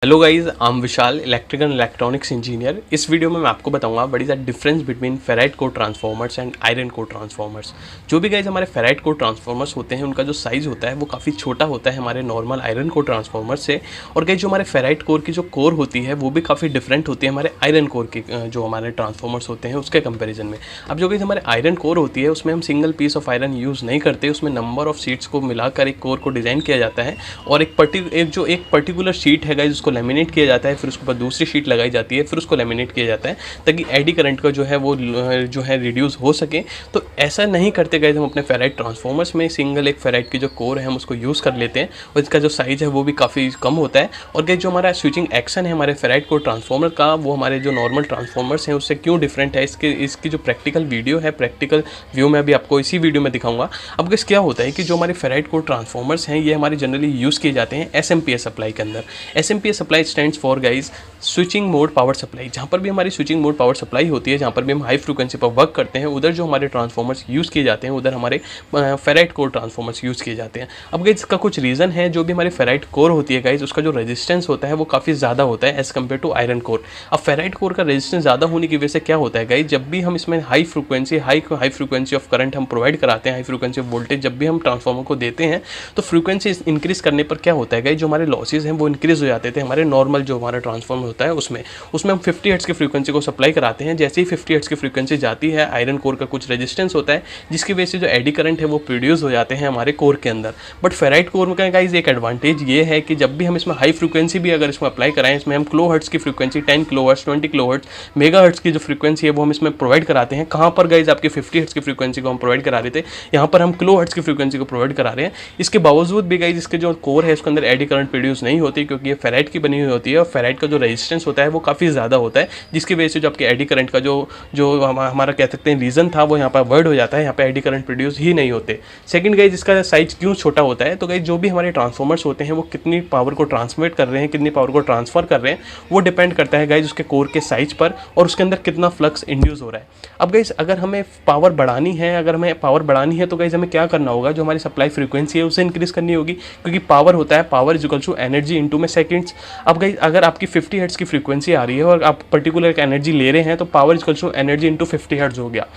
Hello guys, I am Vishal, electrical and electronics engineer. इस video में मैं आपको बताऊंगा what is the difference between ferrite core transformers and iron core transformers. जो भी guys हमारे फेराइट कोर ट्रांसफार्मर्स होते हैं उनका जो साइज़ होता है वो काफ़ी छोटा होता है हमारे नॉर्मल आयरन कोर ट्रांसफार्मर्स से। और गाइज जो हमारे फेराइट कोर की जो कोर होती है वो भी काफ़ी डिफरेंट होती है हमारे आयरन कोर की जो हमारे ट्रांसफार्मर्स होते हैं उसके कंपेरिजन में। अब जो गाइज हमारे आयरन कोर होती है उसमें हम single piece of iron use नहीं करते, उसमें नंबर ऑफ शीट्स को मिलाकर एक कोर को डिज़ाइन किया जाता है और एक पर्टिकुलर शीट है गाइज उसको लेमिनेट किया जाता है, फिर उसके बाद दूसरी शीट लगाई जाती है, फिर उसको लेमिनेट किया जाता है ताकि एडी करंट का जो है वो जो है रिड्यूस हो सके। तो ऐसा नहीं करते गाइस हम अपने फेराइट ट्रांसफार्मर्स में सिंगल एक फेराइट की जो कोर है हम उसको यूज़ कर लेते हैं और इसका जो साइज़ है वो भी काफ़ी कम होता है। और गाइस जो हमारा स्विचिंग एक्शन है हमारे फेराइट कोर ट्रांसफार्मर का वो हमारे जो नॉर्मल ट्रांसफार्मर्स हैं उससे क्यों डिफरेंट है, इसकी जो प्रैक्टिकल वीडियो है, प्रैक्टिकल व्यू मैं अभी आपको इसी वीडियो में दिखाऊंगा। अब गाइस क्या होता है कि जो हमारे फेराइट कोर ट्रांसफार्मर्स हैं ये हमारे जनरली यूज़ किए जाते हैं SMPS सप्लाई के अंदर। SMPS supply stands for guys switching mode power supply. जहाँ पर भी हमारी स्विचिंग मोड पावर सप्लाई होती है, जहाँ पर भी हम हाई फ्रीक्वेंसी पर वर्क करते हैं, उधर जो हमारे ट्रांसफार्मर्स यूज़ किए जाते हैं उधर हमारे फेराइट कोर ट्रांसफार्मर्स यूज़ किए जाते हैं। अब गाइस इसका कुछ रीज़न है, जो भी हमारी फेराइट कोर होती है गाइस उसका जो रेजिस्टेंस होता है वो काफ़ी ज़्यादा होता है as compare to iron core. अब फेराइट कोर का रेजिस्टेंस ज़्यादा होने की वजह से क्या होता है गाइस, जब भी हम इसमें हाई फ्रीक्वेंसी ऑफ करंट हम प्रोवाइड कराते हैं, हाई फ्रीक्वेंसी ऑफ वोल्टेज जब भी हम ट्रांसफार्मर को देते हैं तो फ्रीक्वेंसी इंक्रीज़ करने पर क्या होता है गाइस, जो हमारे लॉसेज हैं वो इंक्रीज़ हो जाते थे हमारे नॉर्मल जो हमारा ट्रांसफार्मर होता है उसमें हम 50 हर्ट्ज़ की फ्रीक्वेंसी को सप्लाई कराते हैं। जैसे ही 50 हर्ट्ज़ की फ्रीक्वेंसी जाती है, आयरन कोर का कुछ रेजिस्टेंस होता है जिसकी वजह से जो एडी करंट है वो प्रोड्यूस हो जाते हैं हमारे कोर के अंदर। बट फेराइट कोर का गाइस एक एडवांटेज ये है कि जब भी हम इसमें हाई फ्रीक्वेंसी भी अगर इसमें अप्लाई कराएं, इसमें हम किलो हर्ट्ज़ की frequency 10 kilo hertz, 20 kilo hertz, mega hertz की जो फ्रीक्वेंसी है वो हम इसमें प्रोवाइड कराते हैं। कहाँ पर गाइस आपके 50 हर्ट्ज़ की फ्रीक्वेंसी को हम प्रोवाइड करा रहे थे, यहाँ पर हम किलो हर्ट्ज़ की फ्रीक्वेंसी को प्रोवाइड करा रहे हैं। इसके बावजूद भी गाइस इसके जो कोर है उसके अंदर एडी करंट प्रोड्यूस नहीं होती क्योंकि ये फेराइट की बनी हुई होती है और फेराइट का जो रेजिस्टेंस होता है वो काफ़ी ज़्यादा होता है, जिसकी वजह से जो आपके एडी करंट का जो हमारा कह सकते हैं रीज़न था वो यहाँ पर अवॉइड हो जाता है, यहाँ पे एडी करंट प्रोड्यूस ही नहीं होते। सेकंड गाइस इसका साइज क्यों छोटा होता है, तो गाइस जो भी हमारे ट्रांसफार्मर्स होते हैं वो कितनी पावर को ट्रांसमिट कर रहे हैं, कितनी पावर को ट्रांसफ़र कर रहे हैं, वो डिपेंड करता है गाइस उसके कोर के साइज पर और उसके अंदर कितना फ्लक्स इंड्यूस हो रहा है। अब गाइस अगर हमें पावर बढ़ानी है तो गाइस हमें क्या करना होगा, जो हमारी सप्लाई फ्रीक्वेंसी है उसे इंक्रीज़ करनी होगी क्योंकि पावर होता है power is equal to energy into में सेकंड्स। अब गाइस अगर आपकी 50 हर्ट्ज़ की फ्रीक्वेंसी आ रही है और आप पर्टिकुलर एक एनर्जी ले रहे हैं तो power is equal to energy into 50 hertz हो गया।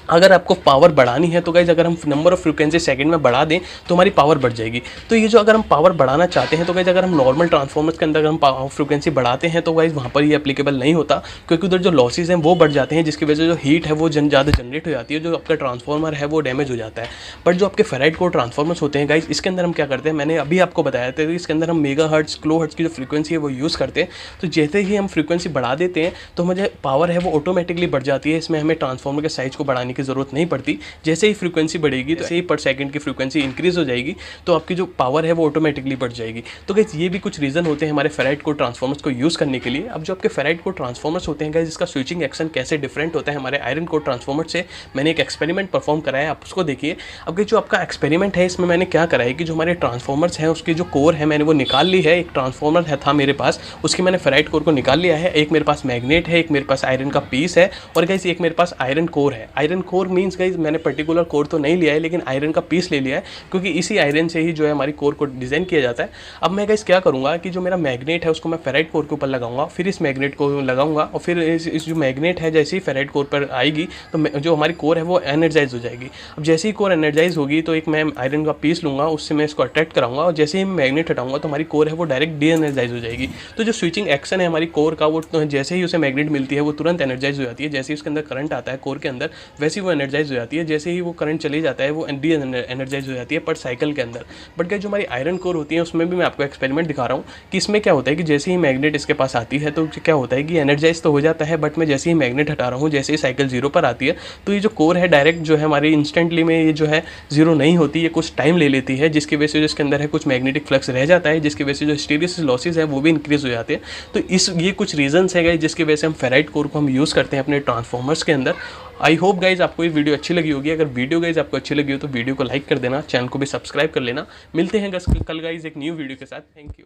अगर आपको पावर बढ़ानी है तो गाइज अगर हम नंबर ऑफ फ्रीक्वेंसी सेकंड में बढ़ा दें तो हमारी पावर बढ़ जाएगी। तो ये जो अगर हम पावर बढ़ाना चाहते हैं तो गाइज अगर हम नॉर्मल ट्रांसफार्मर्स के अंदर अगर हम पावर फ्रीक्वेंसी बढ़ाते हैं तो गाइज वहाँ पर ये एप्लीकेबल नहीं होता क्योंकि उधर जो लॉसेज हैं वो बढ़ जाते हैं, जिसकी वजह से जो हीट है वो ज़्यादा जनरेट हो जाती है, जो आपका ट्रांसफार्मर है वो डैमेज हो जाता है। बट जो आपके फेराइट कोर ट्रांसफार्मर्स होते हैं गाइज इसके अंदर हम क्या करते हैं, मैंने अभी आपको बताया था कि इसके अंदर हम मेगा हर्ट्ज़ किलो हर्ट्ज़ की जो फ्रीक्वेंसी है वो यूज़ करते हैं। तो जैसे ही हम फ्रीक्वेंसी बढ़ा देते हैं तो मुझे पावर है वो ऑटोमेटिकली बढ़ जाती है, इसमें हमें ट्रांसफार्मर के साइज़ को बढ़ाने की ज़रूरत नहीं पड़ती। जैसे ही फ्रीक्वेंसी बढ़ेगी तो जैसे ही पर सेकंड की फ्रीक्वेंसी इंक्रीज हो जाएगी तो आपकी जो पावर है वो ऑटोमेटिकली बढ़ जाएगी। तो गाइस ये भी कुछ रीज़न होते हैं हमारे फेराइट कोर ट्रांसफार्मर्स को यूज़ करने के लिए। अब जो आपके फेराइट कोर ट्रांसफार्मर्स होते हैं गाइस इसका स्विचिंग एक्शन कैसे डिफरेंट होता है हमारे आयरन कोर ट्रांसफार्मर से, मैंने एक एक्सपेरिमेंट परफॉर्म कराया, आप उसको देखिए। अब जो आपका एक्सपेरिमेंट है इसमें मैंने क्या करा है कि जो हमारे ट्रांसफार्मर्स हैं उसकी जो कोर है मैंने वो निकाल ली है। एक ट्रांसफार्मर था मेरे पास, उसकी मैंने फेराइट कोर को निकाल लिया है। एक मेरे पास मैग्नेट है, एक मेरे पास आयरन का पीस है और गाइस एक मेरे पास आयरन कोर है। आयरन कोर मीन्स गाइस मैंने पर्टिकुलर कोर तो नहीं लिया है लेकिन आयरन का पीस ले लिया है क्योंकि इसी आयरन से ही जो है हमारी कोर को डिज़ाइन किया जाता है। अब मैं गाइस क्या करूँगा कि जो मेरा मैग्नेट है उसको मैं फेराइट कोर के ऊपर लगाऊंगा, फिर इस मैग्नेट को लगाऊंगा और फिर इस जो मैग्नेट है जैसे ही फेराइट कोर पर आएगी तो जो हमारी कोर है वो एनर्जाइज हो जाएगी। अब जैसे ही कोर एनर्जाइज होगी तो एक मैं आयरन का पीस लूँगा, उससे मैं इसको अट्रैक्ट कराऊंगा और जैसे ही मैग्नेट हटाऊंगा तो हमारी कोर है वो डायरेक्ट डी एनर्जाइज हो जाएगी। तो जो स्विचिंग एक्शन है हमारी कोर का वो जैसे ही उसे मैग्नेट मिलती है वो तुरंत एनर्जाइज हो जाती है। जैसे ही उसके अंदर करंट आता है कोर के अंदर वैसे ही वो एनर्जाइज हो जाती है, जैसे ही वो करंट चले जाता है वो डी एनर्जाइज हो जाती है पर साइकिल के अंदर। बट गाइस जो हमारी आयरन कोर होती है उसमें भी मैं आपको एक्सपेरिमेंट दिखा रहा हूँ कि इसमें क्या होता है कि जैसे ही मैग्नेट इसके पास आती है तो क्या होता है कि एनर्जाइज तो हो जाता है, बट मैं जैसे ही मैग्नेट हटा रहा हूँ, जैसे ही साइकिल जीरो पर आती है तो ये जो कोर है डायरेक्ट जो है हमारी इंस्टेंटली में ये जो है जीरो नहीं होती, ये कुछ टाइम ले लेती है, जिसकी वजह से जो इसके अंदर है कुछ मैग्नेटिक फ्लक्स रह जाता है, जिसकी वजह से जो हिस्टेरिसिस लॉसेज है वो भी इंक्रीज हो जाते हैं। तो ये कुछ रीजंस है गाइस जिसकी वजह से हम फेराइट कोर को हम यूज़ करते हैं अपने ट्रांसफार्मर्स के अंदर। आई होप गाइज आपको ये वीडियो अच्छी लगी होगी। अगर वीडियो गाइज आपको अच्छी लगी हो तो वीडियो को लाइक कर देना, चैनल को भी सब्सक्राइब कर लेना। मिलते हैं कल गाइज एक न्यू वीडियो के साथ। Thank you.